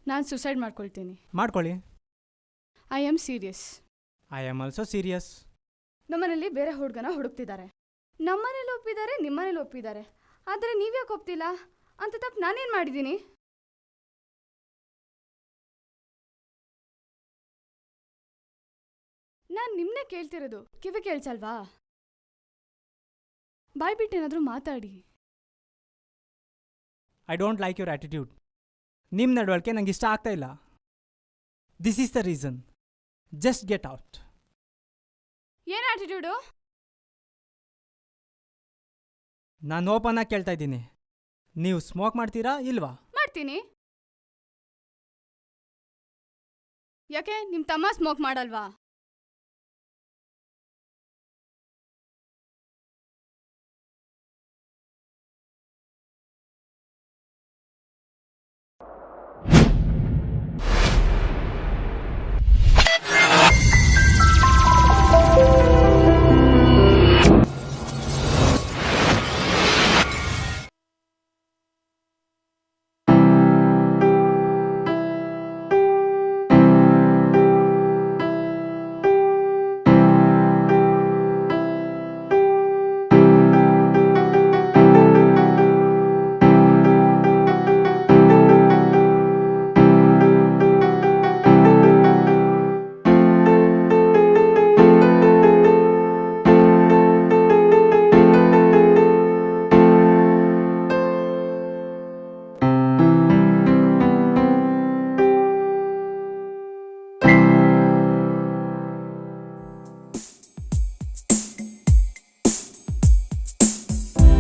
ನಾನು ಸುಸೈಡ್ ಮಾಡ್ಕೊಳ್ತೀನಿ. ಮಾಡ್ಕೊಳ್ಳಿ. I am serious. I am also serious. ನಮ್ಮನೇಲಿ ಬೇರೆ ಹುಡುಗನ ಹುಡುಕ್ತಿದ್ದಾರೆ. ನಮ್ಮನೇಲಿ ಒಪ್ಪಿದ್ದಾರೆ, ನಿಮ್ಮನೇಲಿ ಒಪ್ಪಿದ್ದಾರೆ. ಆದರೆ ನೀವ್ಯಾಕೆ ಒಪ್ತಿಲ್ಲ? ಅಂತ ತಪ್ಪು ನಾನೇನು ಮಾಡಿದ್ದೀನಿ? ನಾನು ನಿಮ್ಮನ್ನೇ ಕೇಳ್ತಿರೋದು, ಕಿವಿ ಕೇಳ್ಸಲ್ವಾ? ಬಾಯ್ ಬಿಟ್ಟೇನಾದರೂ ಮಾತಾಡಿ. I don't like your attitude. ನಿಮ್ಮ ನಡವಳಿಕೆ ನಂಗೆ ಇಷ್ಟ ಆಗ್ತಾ ಇಲ್ಲ. This is the reason. Just get out. ಏನು ಆಟಿಟ್ಯೂಡು? ನಾನು ಓಪನ್ ಆಗಿ ಕೇಳ್ತಾ ಇದ್ದೀನಿ, ನೀವು ಸ್ಮೋಕ್ ಮಾಡ್ತೀರಾ ಇಲ್ವಾ? ಮಾಡ್ತೀನಿ. ಯಾಕೆ ನಿಮ್ಮ ತಮ್ಮ ಸ್ಮೋಕ್ ಮಾಡಲ್ವಾ?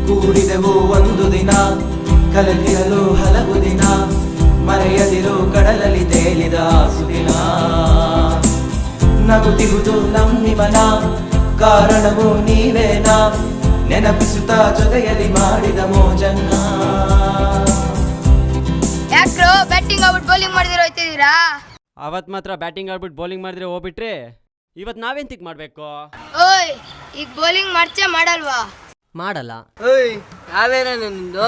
ಕೂಡಿದೆವು ಒಂದು ದಿನ, ಕಲೆತಿರಲು ಹಲವು ದಿನ, ಮರೆಯದಿರು ಕಡಲಲ್ಲಿ ತೇಲಿದ ಸುದಿನ. ನಗುತ್ತಿರುವುದು ನಮ್ಮಿಮನ, ಕಾರಣವು ನೀವೇನಾ, ನೆನಪಿಸುತ್ತಾ ಜೊತೆಯಲ್ಲಿ ಮಾಡಿದ ಮೋಜನ್ನ. ಯಾಕ್ರೋ ಬ್ಯಾಟಿಂಗ್ ಆಗ್ಬಿಟ್ಟು ಬೌಲಿಂಗ್ ಮಾಡಿದಿರೋ ಹೋಯ್ತಿದ್ದೀರಾ? ಅವತ್ತು ಮಾತ್ರ ಬ್ಯಾಟಿಂಗ್ ಆಡ್ಬಿಟ್ಟು ಬೌಲಿಂಗ್ ಮಾಡಿದ್ರೆ ಹೋಗ್ಬಿಟ್ರೆ ಇವತ್ತು ನಾವೆಂತಿಕ್ ಮಾಡಬೇಕು? ಓಯ್, ಈಗ ಬೌಲಿಂಗ್ ಮಾಡ್ಚೆ ಮಾಡಲ್ವಾ? ಮಾಡಲ್ಲ. ಓಯ್, ಯಾವೇನ ನಿಂದು?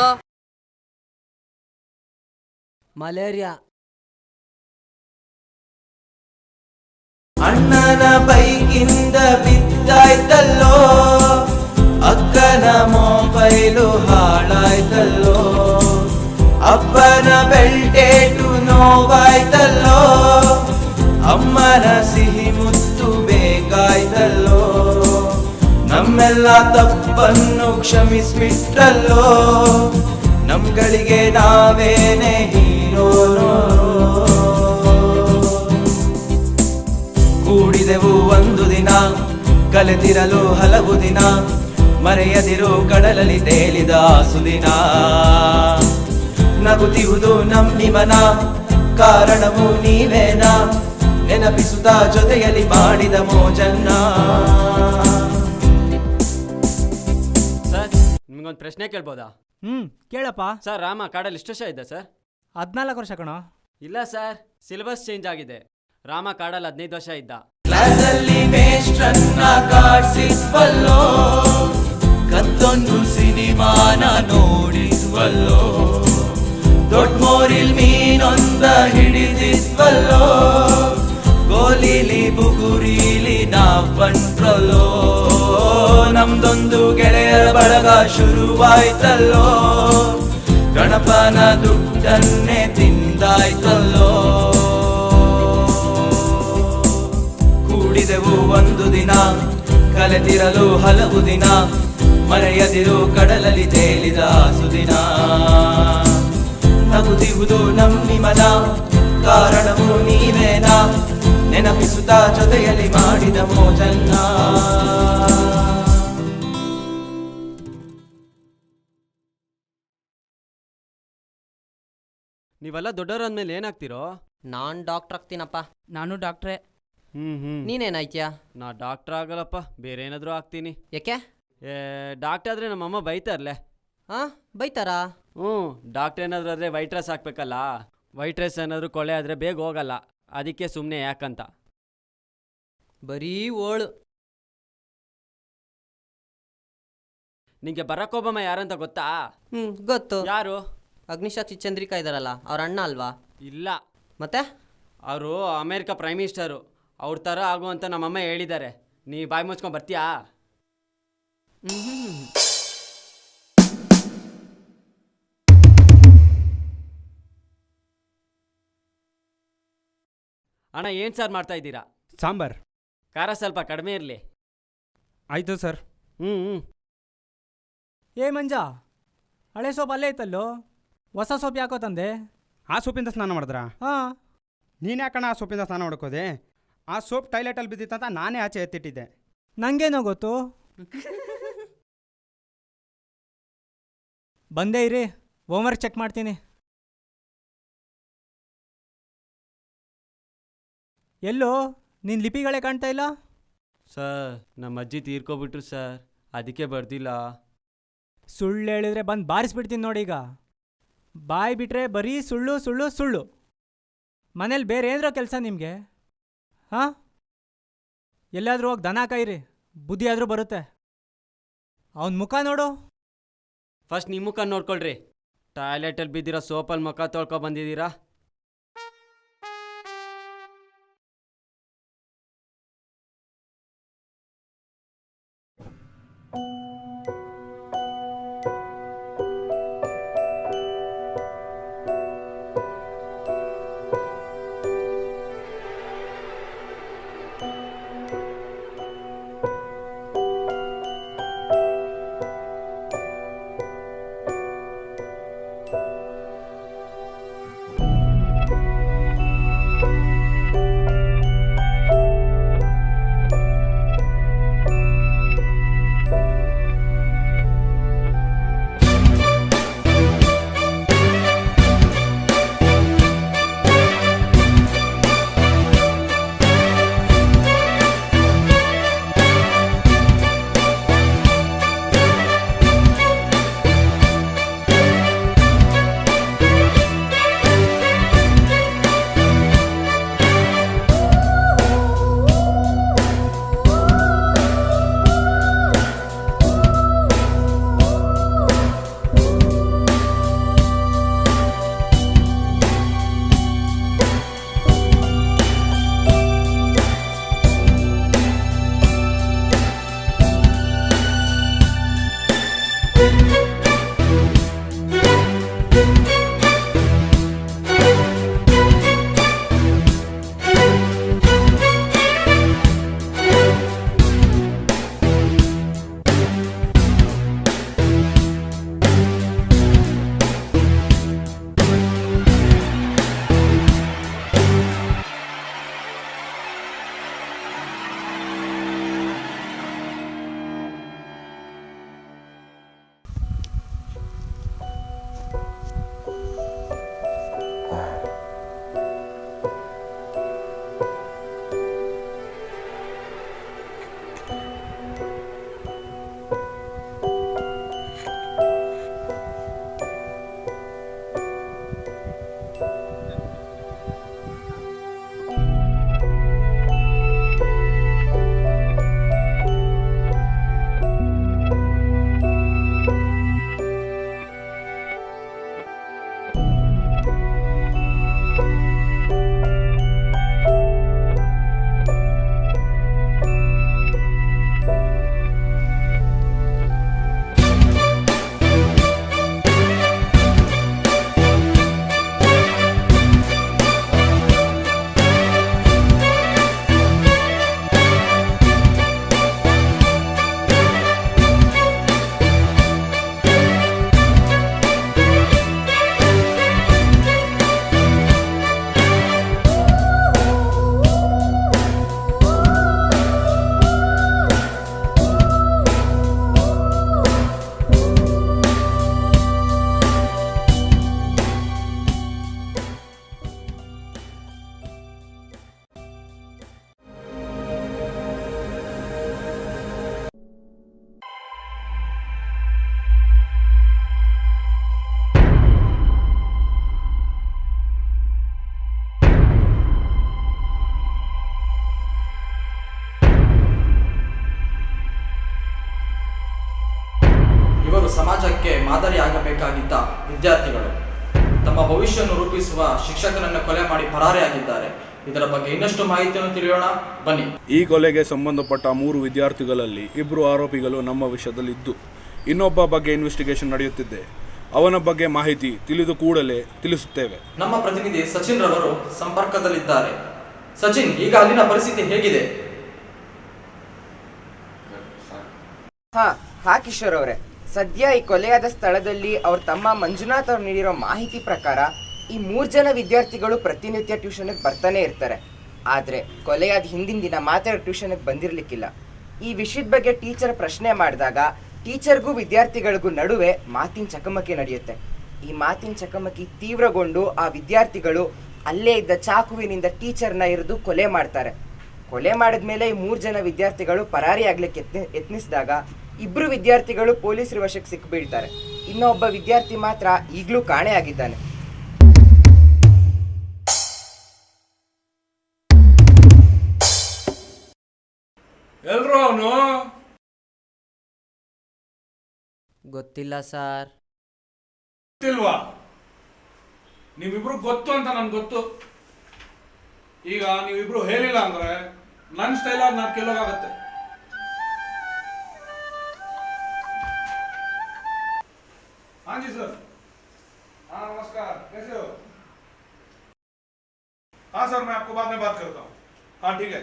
ಮಲೇರಿಯಾ. ಅಣ್ಣನ ಬೈಕಿಂದ ಬಿದ್ದಾಯ್ತಲ್ಲೋ, ಅಕ್ಕನ ಮೊಬೈಲು ಹಾಳಾಯ್ತಲ್ಲೋ, ಅಪ್ಪನ ಬೆಲ್ಟೇಟು ನೋವಾಯ್ತಲ್ಲೋ, ಅಮ್ಮನ ಸಿಹಿ ಮುತ್ತು ಬೇಕಾಯ್ತಲ್ಲೋ, ನಮ್ಮೆಲ್ಲ ತಪ್ಪನ್ನು ಕ್ಷಮಿಸ್ಬಿಟ್ರಲ್ಲೋ, ನಮ್ಗಳಿಗೆ ನಾವೇನೆ ಹೀರೋನೋ. ಕೂಡಿದೆವು ಒಂದು ದಿನ, ಕಲೆತಿರಲು ಹಲವು ದಿನ, ಮರೆಯದಿರು ಕಡಲಲ್ಲಿ ತೇಲಿದ ಸುದಿನ. ನಗುತ್ತಿರುವುದು ನಮ್ಮಿಮನ, ಕಾರಣವು ನೀವೇನಾ, ನೆನಪಿಸುತ್ತಾ ಜೊತೆಯಲ್ಲಿ ಮಾಡಿದ ಮೋಜನ್ನ. ಸರ್, ನಿಮ್ಗೊಂದು ಪ್ರಶ್ನೆ ಕೇಳ್ಬೋದಾ? ಕೇಳಪ್ಪ. ಸರ್, ರಾಮ ಕಾಡಲ್ಲಿ ಎಷ್ಟು ವರ್ಷ ಇದ್ದ ಸರ್? 14 ವರ್ಷ ಕಣೋ. ಇಲ್ಲ ಸರ್, ಸಿಲೆಬಸ್ ಚೇಂಜ್ ಆಗಿದೆ. ರಾಮ ಕಾಡಲ್ಲಿ 15 ವರ್ಷ ಇದ್ದ. ಕ್ಲಾಸಲ್ಲಿ ಮೇಷ್ಟ್ರನ್ನ ಕಾಡ್ಸಿದ್ವಲ್ಲೋ, ಕತ್ತೊಂದು ಸಿನಿಮಾನ ನೋಡಿದ್ವಲ್ಲೋ, ದೊಡ್ಡ ಮೋರಿಲ್ ಮೀನೊಂದ ಹಿಡಿದಿದ್ವಲ್ಲೋ, ಗೋಲಿಲಿ ಬುಗುರಿಲಿ ನಾವ್ ಬಂಟ್ರಲ್ಲೋ, ನಮ್ದೊಂದು ಗೆಳೆಯರ ಬಳಗ ಶುರುವಾಯ್ತಲ್ಲೋ, ಗಣಪನ ದುಡ್ಡನ್ನೇ ತಿಂದಾಯ್ತಲ್ಲೋ. ಕೂಡಿದೆವು ಒಂದು ದಿನ, ಕಲೆತಿರಲು ಹಲವು ದಿನ, ಮರೆಯದಿರು ಕಡಲಲ್ಲಿ ತೇಲಿದ ಸುದಿನ. ನಗುತ್ತಿರುವುದು ನಮ್ಮಿಮನ, ಕಾರಣವು ನೀವೇನಾ, ನೆನಪಿಸುತ್ತಾ ಜೊತೆಯಲ್ಲಿ ಮಾಡಿದ ಮೋಜನ್ನ. ನೀವೆಲ್ಲ ದೊಡ್ಡವ್ರ ಅಂದ್ಮೇಲೆ ಏನಾಗ್ತಿರೋ? ನಾನ್ ಡಾಕ್ಟರ್ ಆಗ್ತೀನಪ್ಪ. ನಾನು ಡಾಕ್ಟ್ರೇ. ನೀನೇನಾಯ್ತೀಯಾ? ನಾ ಡಾಕ್ಟರ್ ಆಗಲ್ಲಪ್ಪ, ಬೇರೆ ಏನಾದರೂ ಆಗ್ತೀನಿ. ಯಾಕೆ? ಡಾಕ್ಟರ್ ಆದರೆ ನಮ್ಮಮ್ಮ ಬೈತಾರಲೆ. ಬೈತಾರಾ? ಡಾಕ್ಟರ್ ಏನಾದರೂ ಆದರೆ ವೈಟ್ ಡ್ರೆಸ್ ಹಾಕ್ಬೇಕಲ್ಲ. ವೈಟ್ ಡ್ರೆಸ್ ಏನಾದರೂ ಕೊಳೆ ಆದರೆ ಬೇಗ ಹೋಗಲ್ಲ, ಅದಕ್ಕೆ ಸುಮ್ಮನೆ ಯಾಕಂತ. ಬರೀ ಓಳು. ನಿಂಗೆ ಬರಾಕ್ ಒಬಾಮ ಯಾರಂತ ಗೊತ್ತಾ? ಗೊತ್ತು. ಯಾರು? ಅಗ್ನಿಸಾಕ್ಷಿ ಚಂದ್ರಿಕಾ ಇದಾರಲ್ಲ, ಅವ್ರ ಅಣ್ಣ ಅಲ್ವಾ? ಇಲ್ಲ. ಮತ್ತೆ ಅವರು ಅಮೇರಿಕಾ ಪ್ರೈಮ್ ಮಿನಿಸ್ಟರು. ಅವ್ರ ಥರ ಆಗು ಅಂತ ನಮ್ಮಮ್ಮ ಹೇಳಿದ್ದಾರೆ. ನೀ ಬಾಯಿ ಮುಚ್ಕೊಂಡು ಬರ್ತೀಯಾ? ಅಣ್ಣ ಏನು ಸಾರು ಮಾಡ್ತಾ ಇದ್ದೀರಾ? ಸಾಂಬಾರ್. ಖಾರ ಸ್ವಲ್ಪ ಕಡಿಮೆ ಇರಲಿ. ಆಯಿತು ಸರ್. ಹ್ಞೂ. ಏ ಮಂಜ, ಹಳೆ ಸೋಪ್ ಅಲ್ಲೇ ಇತ್ತಲ್ಲೋ, ಹೊಸ ಸೋಪ್ ಯಾಕೋ ತಂದೆ? ಆ ಸೋಪಿಂದ ಸ್ನಾನ ಮಾಡಿದ್ರಾ? ಹಾಂ. ನೀನು ಯಾಕಣ್ಣ ಆ ಸೋಪಿಂದ ಸ್ನಾನ ಮಾಡ್ಕೋದೆ? ಆ ಸೋಪ್ ಟಾಯ್ಲೆಟಲ್ಲಿ ಬಿದ್ದಿತ್ತಂತ ನಾನೇ ಆಚೆ ಎತ್ತಿಟ್ಟಿದ್ದೆ. ನನಗೇನೋ ಗೊತ್ತು. ಬಂದೇ ಇರಿ, ಹೋಮ್ವರ್ಕ್ ಚೆಕ್ ಮಾಡ್ತೀನಿ. ಎಲ್ಲೋ ನಿನ್ನ ಲಿಪಿಗಳೇ ಕಾಣ್ತಾ ಇಲ್ಲ. ಸರ್, ನಮ್ಮ ಅಜ್ಜಿ ತೀರ್ಕೊಬಿಟ್ರು ಸರ್, ಅದಕ್ಕೆ ಬರ್ದಿಲ್ಲ. ಸುಳ್ಳು ಹೇಳಿದ್ರೆ ಬಂದು ಬಾರಿಸ್ಬಿಡ್ತೀನಿ ನೋಡಿ. ಈಗ ಬಾಯಿ ಬಿಟ್ಟರೆ ಬರೀ ಸುಳ್ಳು ಸುಳ್ಳು ಸುಳ್ಳು. ಮನೇಲಿ ಬೇರೆ ಏನರೋ ಕೆಲಸ ನಿಮಗೆ? ಹಾಂ, ಎಲ್ಲಾದರೂ ಹೋಗಿ ದನ ಕಾಯಿರಿ, ಬುದ್ಧಿ ಆದರೂ ಬರುತ್ತೆ. ಅವನ ಮುಖ ನೋಡು. ಫಸ್ಟ್ ನಿಮ್ಮ ಮುಖ ನೋಡ್ಕೊಳ್ರಿ. ಟಾಯ್ಲೆಟಲ್ಲಿ ಬಿದ್ದಿರೋ ಸೋಪಲ್ಲಿ ಮುಖ ತೊಳ್ಕೊ ಬಂದಿದ್ದೀರಾ. ಸಮಾಜಕ್ಕೆ ಮಾದರಿಯಾಗಬೇಕಾಗಿದ್ದ ವಿದ್ಯಾರ್ಥಿಗಳು ತಮ್ಮ ಭವಿಷ್ಯವನ್ನು ರೂಪಿಸುವ ಶಿಕ್ಷಕನನ್ನು ಕೊಲೆ ಮಾಡಿ ಪರಾರಿಯಾಗಿದ್ದಾರೆ. ಇದರ ಬಗ್ಗೆ ಇನ್ನಷ್ಟು ಮಾಹಿತಿಯನ್ನು ತಿಳಿಯೋಣ, ಬನ್ನಿ. ಈ ಕೊಲೆಗೆ ಸಂಬಂಧಪಟ್ಟ 3 ವಿದ್ಯಾರ್ಥಿಗಳಲ್ಲಿ 2 ಆರೋಪಿಗಳು ನಮ್ಮ ವಿಷಯದಲ್ಲಿದ್ದು ಇನ್ನೊಬ್ಬ ಬಗ್ಗೆ ಇನ್ವೆಸ್ಟಿಗೇಷನ್ ನಡೆಯುತ್ತಿದೆ. ಅವನ ಬಗ್ಗೆ ಮಾಹಿತಿ ತಿಳಿದು ಕೂಡಲೇ ತಿಳಿಸುತ್ತೇವೆ. ನಮ್ಮ ಪ್ರತಿನಿಧಿ ಸಚಿನ್ ರವರು ಸಂಪರ್ಕದಲ್ಲಿದ್ದಾರೆ. ಸಚಿನ್, ಈಗ ಅಲ್ಲಿನ ಪರಿಸ್ಥಿತಿ ಹೇಗಿದೆ? ಹಾ ಕಿಶೋರ್ ಅವರೇ, ಸದ್ಯ ಈ ಕೊಲೆಯಾದ ಸ್ಥಳದಲ್ಲಿ ಅವ್ರ ತಮ್ಮ ಮಂಜುನಾಥ್ ಅವ್ರು ನೀಡಿರೋ ಮಾಹಿತಿ ಪ್ರಕಾರ ಈ 3 ಜನ ವಿದ್ಯಾರ್ಥಿಗಳು ಪ್ರತಿನಿತ್ಯ ಟ್ಯೂಷನ್ಗೆ ಬರ್ತಾನೆ ಇರ್ತಾರೆ. ಆದರೆ ಕೊಲೆಯಾದ ಹಿಂದಿನ ದಿನ ಮಾತ್ರ ಟ್ಯೂಷನ್ಗೆ ಬಂದಿರಲಿಕ್ಕಿಲ್ಲ. ಈ ವಿಷಯದ ಬಗ್ಗೆ ಟೀಚರ್ ಪ್ರಶ್ನೆ ಮಾಡಿದಾಗ ಟೀಚರ್ಗೂ ವಿದ್ಯಾರ್ಥಿಗಳಿಗೂ ನಡುವೆ ಮಾತಿನ ಚಕಮಕಿ ನಡೆಯುತ್ತೆ. ಈ ಮಾತಿನ ಚಕಮಕಿ ತೀವ್ರಗೊಂಡು ಆ ವಿದ್ಯಾರ್ಥಿಗಳು ಅಲ್ಲೇ ಇದ್ದ ಚಾಕುವಿನಿಂದ ಟೀಚರ್ನ ಇರಿದು ಕೊಲೆ ಮಾಡ್ತಾರೆ. ಕೊಲೆ ಮಾಡಿದ್ಮೇಲೆ ಈ 3 ಜನ ವಿದ್ಯಾರ್ಥಿಗಳು ಪರಾರಿ ಆಗ್ಲಿಕ್ಕೆ ಯತ್ನಿಸಿದಾಗ 2 ವಿದ್ಯಾರ್ಥಿಗಳು ಪೊಲೀಸರ ವಶಕ್ಕೆ ಸಿಕ್ಕಿಬೀಳ್ತಾರೆ. ಇನ್ನೊಬ್ಬ ವಿದ್ಯಾರ್ಥಿ ಮಾತ್ರ ಈಗಲೂ ಕಾಣೆಯಾಗಿದ್ದಾನೆ. ಎಲ್ರು ಅವನು ಗೊತ್ತಿಲ್ಲ ಸರ್. ಗೊತ್ತಿಲ್ವಾ? ನೀವಿಬ್ರು ಗೊತ್ತು ಅಂತ ನನ್ಗೆ ಗೊತ್ತು. ಈಗ ನೀವಿಬ್ರು ಹೇಳಿಲ್ಲ ಅಂದ್ರೆ ನನ್ನ ಸ್ಟೈಲಾಗಿ ನಾನು ಕೆಲವಾಗತ್ತೆ. हाँ जी सर. हाँ नमस्कार, कैसे हो? हाँ सर, मैं आपको बाद में बात करता हूँ. हाँ ठीक है.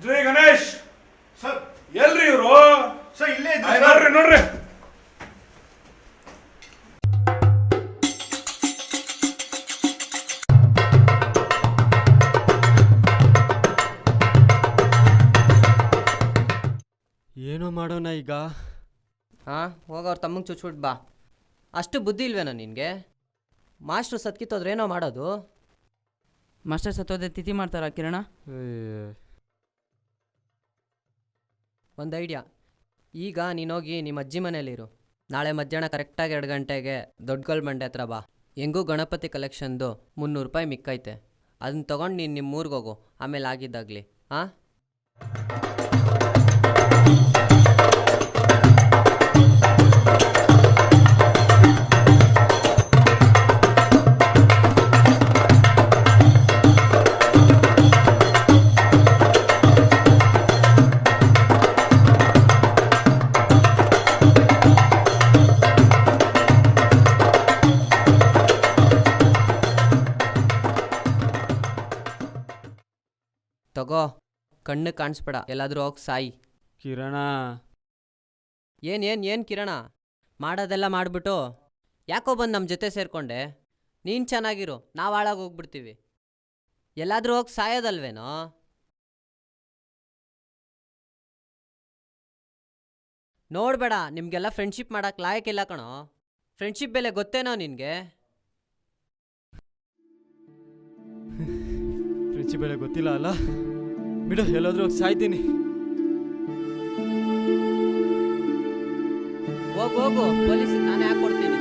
जय गणेश सर. ಎಲ್ರಿ ಇವರು? ಸರ್ ಇಲ್ಲೇ ನೋಡ್ರಿ ನೋಡ್ರಿ. ಏನೋ ಮಾಡೋಣ ಈಗ. ಹೋಗ ಅವ್ರ ತಮ್ಮಂಗೆ ಚುಚ್ಬಿಟ್ಟು ಬಾ. ಅಷ್ಟು ಬುದ್ಧಿ ಇಲ್ವೇನೋ ನಿನಗೆ? ಮಾಸ್ಟ್ರು ಸತ್ಕಿತ್ತೋದ್ರೆ ಏನೋ ಮಾಡೋದು. ಮಾಸ್ಟರ್ ಸತ್ತೋದೆ ತಿಥಿ ಮಾಡ್ತಾರಾ ಕಿರಣ? ಒಂದು ಐಡಿಯಾ. ಈಗ ನೀನೋಗಿ ನಿಮ್ಮ ಅಜ್ಜಿ ಮನೇಲಿರು. ನಾಳೆ ಮಧ್ಯಾಹ್ನ ಕರೆಕ್ಟಾಗಿ 2 ಗಂಟೆಗೆ ದೊಡ್ಡಗಲ್ ಬಂಡೆ ಹತ್ರ ಬಾ. ಹೆಂಗೂ ಗಣಪತಿ ಕಲೆಕ್ಷನ್ದು 300 ರೂಪಾಯಿ ಮಿಕ್ಕೈತೆ. ಅದನ್ನ ತೊಗೊಂಡು ನೀನು ನಿಮ್ಮ ಊರಿಗೆ ಹೋಗು. ಆಮೇಲೆ ಆಗಿದ್ದಾಗಲಿ. ಹಾಂ, ತಗೋ. ಕಣ್ಣು ಕಾಣಿಸ್ಬೇಡ, ಎಲ್ಲಾದರೂ ಹೋಗಿ ಸಾಯಿ. ಕಿರಣ, ಏನು ಕಿರಣ? ಮಾಡೋದೆಲ್ಲ ಮಾಡಿಬಿಟ್ಟು ಯಾಕೋ ಬಂದು ನಮ್ಮ ಜೊತೆ ಸೇರಿಕೊಂಡೆ? ನೀನು ಚೆನ್ನಾಗಿರು, ನಾವು ಹಾಳಾಗಿ ಹೋಗ್ಬಿಡ್ತೀವಿ. ಎಲ್ಲಾದರೂ ಹೋಗಿ ಸಾಯೋದಲ್ವೇನೋ? ನೋಡಬೇಡ, ನಿಮಗೆಲ್ಲ ಫ್ರೆಂಡ್ಶಿಪ್ ಮಾಡೋಕ್ಕೆ ಲಾಯಕ್ಕಿಲ್ಲ ಕಣೋ. ಫ್ರೆಂಡ್ಶಿಪ್ ಬೆಲೆ ಗೊತ್ತೇನೋ ನಿನಗೆ? ಫ್ರೆಂಡ್ಶಿಪ್ ಬೆಲೆ ಗೊತ್ತಿಲ್ಲ ಅಲ್ಲ? ಬಿಡು, ಎಲ್ಲಾದ್ರೂ ಹೋಗಿ ಸಾಯ್ತೀನಿ. ಹೋಗು, ಪೊಲೀಸಿಗೆ ನಾನೇ ಹಾಕ್ಕೊಡ್ತೀನಿ.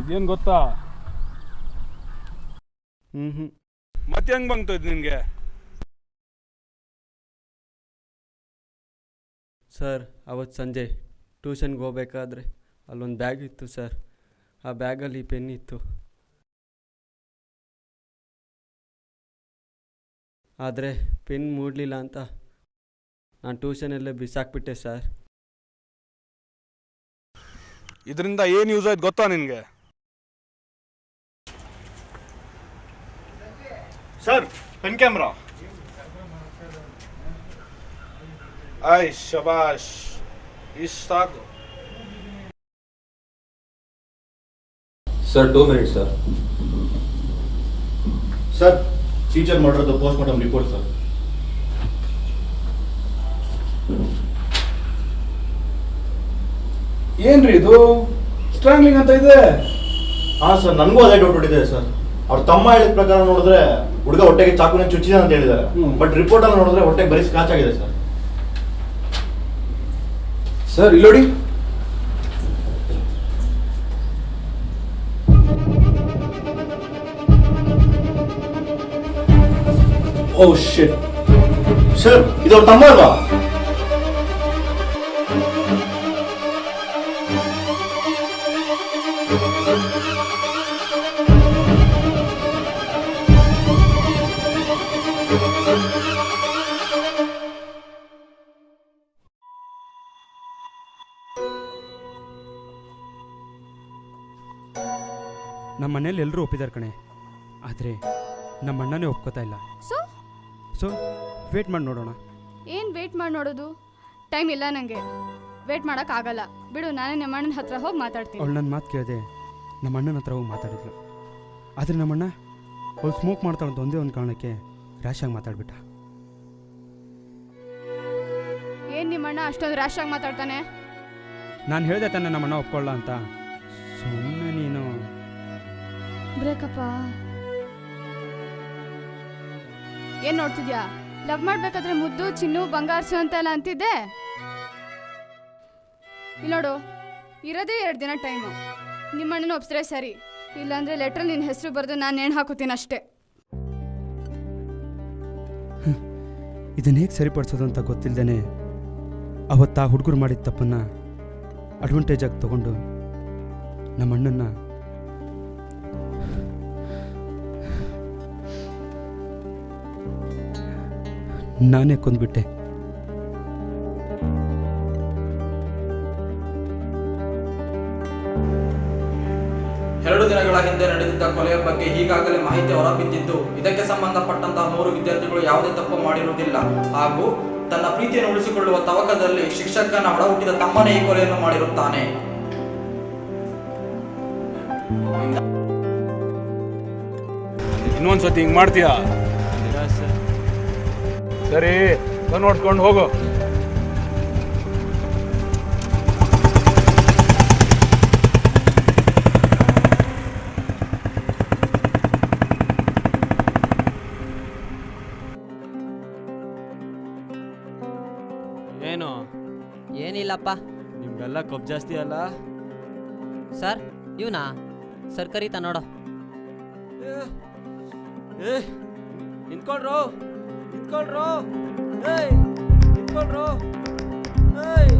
ಇದೇನು ಗೊತ್ತಾ? ಮತ್ತೆ ಹೆಂಗೆ ಬಂತು ಇದು ನಿನಗೆ? ಸರ್ ಅವತ್ತು ಸಂಜೆ ಟ್ಯೂಷನ್ಗೆ ಹೋಗ್ಬೇಕಾದ್ರೆ ಅಲ್ಲೊಂದು ಬ್ಯಾಗ್ ಇತ್ತು ಸರ್. ಆ ಬ್ಯಾಗಲ್ಲಿ ಪೆನ್ ಇತ್ತು. ಆದರೆ ಪೆನ್ ಮೂಡಲಿಲ್ಲ ಅಂತ ನಾನು ಟ್ಯೂಷನಲ್ಲೇ ಬಿಸಾಕ್ಬಿಟ್ಟೆ ಸರ್. ಇದರಿಂದ ಏನು ಯೂಸ್ ಆಯ್ತು ಗೊತ್ತಾ ನಿನಗೆ? Sir pen camera. ಆಯ್ ಶಬಾಷ್, ಇಷ್ಟು ಸಾಕು. Sir 2 minutes sir. Sir teacher ಮಾಡಿರೋದು ಪೋಸ್ಟ್ ಮಾರ್ಟಮ್ ರಿಪೋರ್ಟ್ ಸರ್. ಏನ್ರಿ ಇದು ಸ್ಟ್ರಾಂಗ್ಲಿಂಗ್ ಅಂತ ಇದೆ? ಹಾಂ ಸರ್, ನನಗೂ ಅದೇ ಡೌಟ್ ಹೊಡಿದೆ ಸರ್. ಅವ್ರ ತಮ್ಮ ಹೇಳಿದ ಪ್ರಕಾರ ನೋಡಿದ್ರೆ ಹುಡುಗ ಹೊಟ್ಟೆಗೆ ಚಾಕುನ ಚುಚ್ಚಿದೆ ಅಂತ ಹೇಳಿದ್ದಾರೆ. ಬಟ್ ರಿಪೋರ್ಟ್ ಅಲ್ಲಿ ನೋಡಿದ್ರೆ ಹೊಟ್ಟೆಗೆ ಬರೀ ಸ್ಕ್ರಾಚ್ ಆಗಿದೆ ಸರ್. ಸರ್ ಇಲ್ಲಿ ನೋಡಿ. ಓ ಶಿಟ್. ಸರ್ ಇದು ಅವ್ರ ತಮ್ಮ ಅಲ್ವಾ? ನಮ್ಮ ಮನೇಲಿ ಎಲ್ಲರೂ ಒಪ್ಪಿದ್ದಾರೆ ಕಣೆ, ಆದರೆ ನಮ್ಮ ಅಣ್ಣನೇ ಒಪ್ಕೋತಾ ಇಲ್ಲ. ಸೊ ವೇಟ್ ಮಾಡಿ ನೋಡೋಣ. ಏನು ವೇಟ್ ಮಾಡಿ ನೋಡೋದು? ಟೈಮ್ ಇಲ್ಲ ನನಗೆ, ವೇಟ್ ಮಾಡೋಕ್ಕಾಗಲ್ಲ. ಬಿಡು, ನಾನೇ ನಮ್ಮ ಅಣ್ಣನ ಹತ್ರ ಹೋಗಿ ಮಾತಾಡ್ತೀನಿ. ಅವಳು ನನ್ನ ಮಾತು ಕೇಳಿದೆ ನಮ್ಮ ಅಣ್ಣನ ಹತ್ರ ಹೋಗಿ ಮಾತಾಡಿದ್ಲು. ಆದರೆ ನಮ್ಮಣ್ಣ ಅವಳು ಸ್ಮೋಕ್ ಮಾಡ್ತಾಳೆ ಅಂತ ಒಂದೇ ಒಂದು ಕಾರಣಕ್ಕೆ ರ್ಯಾಶಾಗಿ ಮಾತಾಡ್ಬಿಟ್ಟ. ಏನು ನಿಮ್ಮಣ್ಣ ಅಷ್ಟೊಂದು ರ್ಯಾಶಾಗಿ ಮಾತಾಡ್ತಾನೆ? ನಾನು ಹೇಳಿದೆ ತಾನೆ ನಮ್ಮಣ್ಣ ಒಪ್ಕೊಳ್ಳ ಅಂತ. ಸುಮ್ಮನೆ ನೀನು ಬ್ರೇಕಪ್ಪ. ಏನು ನೋಡ್ತಿದ್ಯಾ? ಲವ್ ಮಾಡಬೇಕಾದ್ರೆ ಮುದ್ದು ಚಿನ್ನು ಬಂಗಾರಸು ಅಂತೆಲ್ಲ ಅಂತಿದ್ದೆ. ಇಲ್ಲಿ ನೋಡು, ಇರೋದೇ 2 ದಿನ ಟೈಮು. ನಿಮ್ಮಣ್ಣನ ಒಪ್ಸಿದ್ರೆ ಸರಿ, ಇಲ್ಲಾಂದರೆ ಲೆಟ್ರಲ್ಲಿ ನಿನ್ನ ಹೆಸರು ಬರೆದು ನಾನು ನೇಣು ಹಾಕೋತೀನಿ ಅಷ್ಟೇ. ಇದನ್ನ ಹೇಗೆ ಸರಿಪಡಿಸೋದು ಅಂತ ಗೊತ್ತಿಲ್ಲದೇನೆ ಅವತ್ತು ಆ ಹುಡುಗರು ಮಾಡಿದ ತಪ್ಪನ್ನು ಅಡ್ವಾಂಟೇಜಾಗಿ ತಗೊಂಡು ನಮ್ಮ ಅಣ್ಣನ್ನ ನಾನೇ ಕೊಂದ್ಬಿಟ್ಟೆ. 2 ದಿನಗಳ ಹಿಂದೆ ನಡೆದಿದ್ದ ಕೊಲೆಯ ಬಗ್ಗೆ ಈಗಾಗಲೇ ಮಾಹಿತಿ ಹೊರಬಿದ್ದಿದ್ದು, ಇದಕ್ಕೆ ಸಂಬಂಧಪಟ್ಟಂತಹ 3 ವಿದ್ಯಾರ್ಥಿಗಳು ಯಾವುದೇ ತಪ್ಪು ಮಾಡಿರುವುದಿಲ್ಲ ಹಾಗೂ ತನ್ನ ಪ್ರೀತಿಯನ್ನು ಉಳಿಸಿಕೊಳ್ಳುವ ತವಕದಲ್ಲಿ ಶಿಕ್ಷಕನ ಒಡಹುಟ್ಟಿದ ತಮ್ಮನೇ ಈ ಕೊಲೆಯನ್ನು ಮಾಡಿರುತ್ತಾನೆ. ಇನ್ನೊಂದ್ಸತಿ ಹಿಂಗೆ ಮಾಡ್ತೀಯಾ? ಸರಿ, ನೋಡ್ಕೊಂಡು ಹೋಗು. ಏನು? ಏನಿಲ್ಲಪ್ಪ. ನಿಮ್ಗೆಲ್ಲ ಕೊಬ್ಬು ಜಾಸ್ತಿ ಅಲ್ಲ ಸರ್? ಇವನಾ ಸರ್ ಕರೀತಾ ನೋಡೋ. ನಿಂತ್ಕೊಳ್ರೋ, ನಿಂತ್ಕೊಳ್ರೋ, ಏಯ್ ನಿಂತ್ಕೊಳ್ರೋ, ಏಯ್